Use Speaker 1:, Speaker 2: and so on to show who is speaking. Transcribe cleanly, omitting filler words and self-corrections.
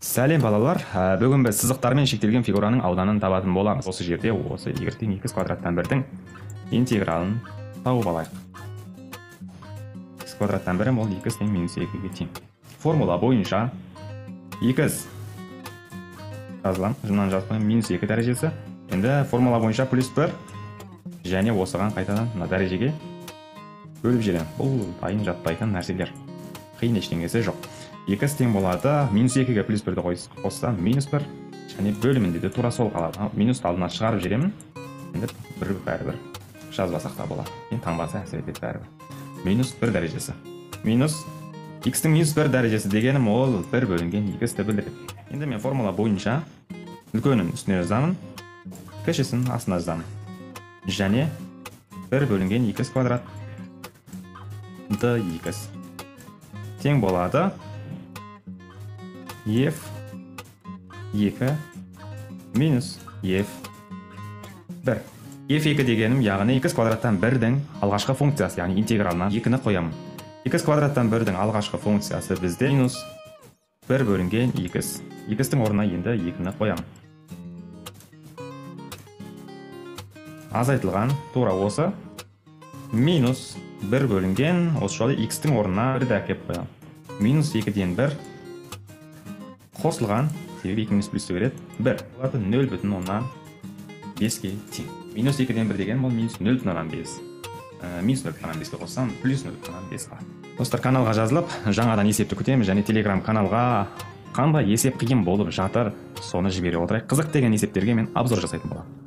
Speaker 1: Сәлем балалар, бүгін біз сызықтармен шектелген фигураның ауданын табатын боламыз. Осы жерде осы егертен 2 квадраттан 1-дің интегралын тауып алайық. X квадраттан 1 ол 2 тең минус 2-ге тең. Формула бойынша x жазылам, жымнан жазып минус 2 дәрежесі. Енді формула бойынша плюс 1 және осыған қайтадан мына дәрежеге бөліп жіберемін. Бұл дайын жатпайтын нәрселер. Қиын ештеңесі жоқ. X тең болады, минус 2-ге плюс 1-ді қоссам минус 1 және бөлімінде де тура сол қалады. Минусты алдына шығарып жіберемін. Енді 1 бәрібір жазбасақ та болады. Таңбасы әсер етеді бәрібір. Минус 1 дәрежесі. Минус x-тің минус 1 дәрежесі дегенім ол 1 бөлінген x-ті білдіреді. Енді мен формула бойынша үлкенін үстіне жазамын, кішісін астына жазамын. Және 1 бөлінген x квадрат dx тең болады f2 минус f1. f2 дегенім, яғни x квадраттан 1-дің алғашқы функциясы, яғни интегралынан 2-ні қоямын. x квадраттан 1-дің алғашқы функциясы бізде минус 1 бөлінген x. x-тің орнына енді 2-ні қоямын. Азайтылған тура осы минус 1 бөлінген, осы жолы x-тің орнына 1-ді әкеп қоямын. Минус 2-ден 1 қосылған, себебі 2 минус плюсті береді, 1. Оларды 0,5-ге тең. Минус 2-ден 1 деген бұл минус 0,5. Минус 0,5-ге қоссам, плюс 0,5 қалады. Достар, каналға жазылып, жаңадан есепті күтеміз, және телеграм каналға қандай есеп қиын болып жатыр, соны жібере отырайық. Қызық деген есептерге мен обзор жасайтын боламын.